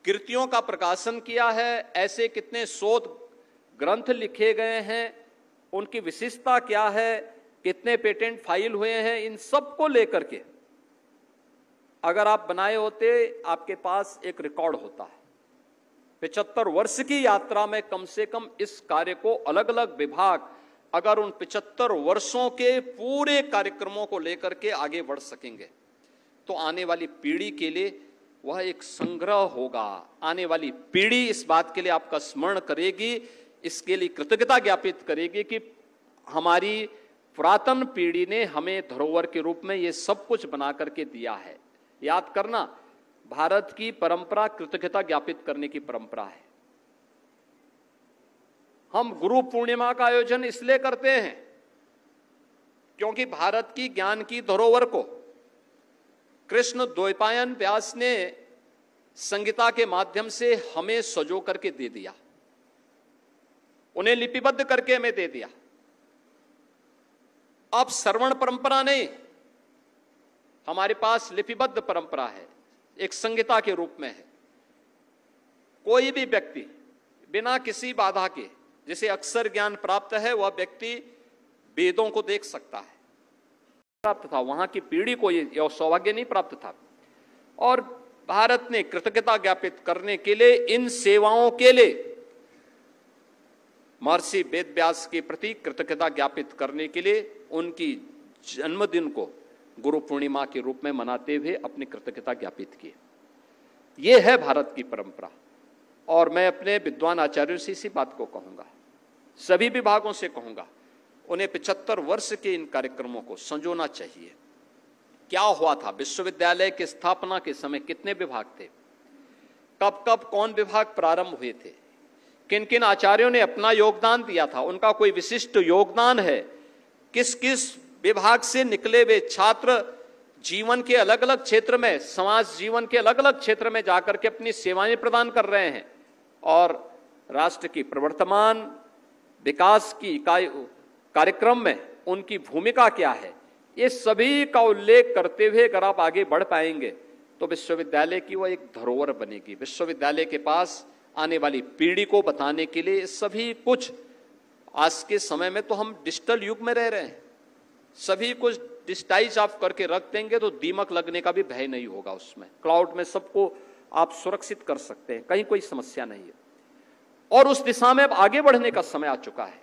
कृतियों का प्रकाशन किया है, ऐसे कितने शोध ग्रंथ लिखे गए हैं, उनकी विशिष्टता क्या है, कितने पेटेंट फाइल हुए हैं, इन सब को लेकर के अगर आप बनाए होते, आपके पास एक रिकॉर्ड होता है। 75 वर्ष की यात्रा में कम से कम इस कार्य को अलग अलग विभाग अगर उन 75 वर्षों के पूरे कार्यक्रमों को लेकर के आगे बढ़ सकेंगे तो आने वाली पीढ़ी के लिए वह एक संग्रह होगा। आने वाली पीढ़ी इस बात के लिए आपका स्मरण करेगी, इसके लिए कृतज्ञता ज्ञापित करेगी कि हमारी पुरातन पीढ़ी ने हमें धरोहर के रूप में ये सब कुछ बना करके दिया है। याद करना, भारत की परंपरा कृतज्ञता ज्ञापित करने की परंपरा है। हम गुरु पूर्णिमा का आयोजन इसलिए करते हैं क्योंकि भारत की ज्ञान की धरोहर को कृष्ण द्वैपायन व्यास ने संगीता के माध्यम से हमें सजो करके दे दिया, उन्हें लिपिबद्ध करके हमें दे दिया। अब श्रवण परंपरा नहीं, हमारे पास लिपिबद्ध परंपरा है, एक संगीता के रूप में है। कोई भी व्यक्ति बिना किसी बाधा के, जिसे अक्षर ज्ञान प्राप्त है, वह व्यक्ति वेदों को देख सकता है। प्राप्त था, वहां की पीढ़ी को यह सौभाग्य नहीं प्राप्त था। और भारत ने कृतज्ञता ज्ञापित करने के लिए, इन सेवाओं के लिए महर्षि वेद व्यास के प्रति कृतज्ञता ज्ञापित करने के लिए उनकी जन्मदिन को गुरु पूर्णिमा के रूप में मनाते हुए अपनी कृतज्ञता ज्ञापित की। यह है भारत की परंपरा। और मैं अपने विद्वान आचार्यों से इसी बात को कहूंगा, सभी विभागों से कहूंगा, उन्हें 75 वर्ष के इन कार्यक्रमों को संजोना चाहिए। क्या हुआ था, विश्वविद्यालय की स्थापना के समय कितने विभाग थे, कब कब कौन विभाग प्रारंभ हुए थे, किन किन आचार्यों ने अपना योगदान दिया था, उनका कोई विशिष्ट योगदान है, किस किस विभाग से निकले हुए छात्र जीवन के अलग अलग क्षेत्र में, समाज जीवन के अलग अलग क्षेत्र में जाकर के अपनी सेवाएं प्रदान कर रहे हैं और राष्ट्र की प्रवर्तमान विकास की इकाई कार्यक्रम में उनकी भूमिका क्या है, ये सभी का उल्लेख करते हुए अगर आप आगे बढ़ पाएंगे तो विश्वविद्यालय की वह एक धरोहर बनेगी। विश्वविद्यालय के पास आने वाली पीढ़ी को बताने के लिए सभी कुछ, आज के समय में तो हम डिजिटल युग में रह रहे हैं, सभी कुछ डिजिटाइज आप करके रख देंगे तो दीमक लगने का भी भय नहीं होगा। उसमें क्लाउड में सबको आप सुरक्षित कर सकते हैं, कहीं कोई समस्या नहीं है। और उस दिशा में अब आगे बढ़ने का समय आ चुका है।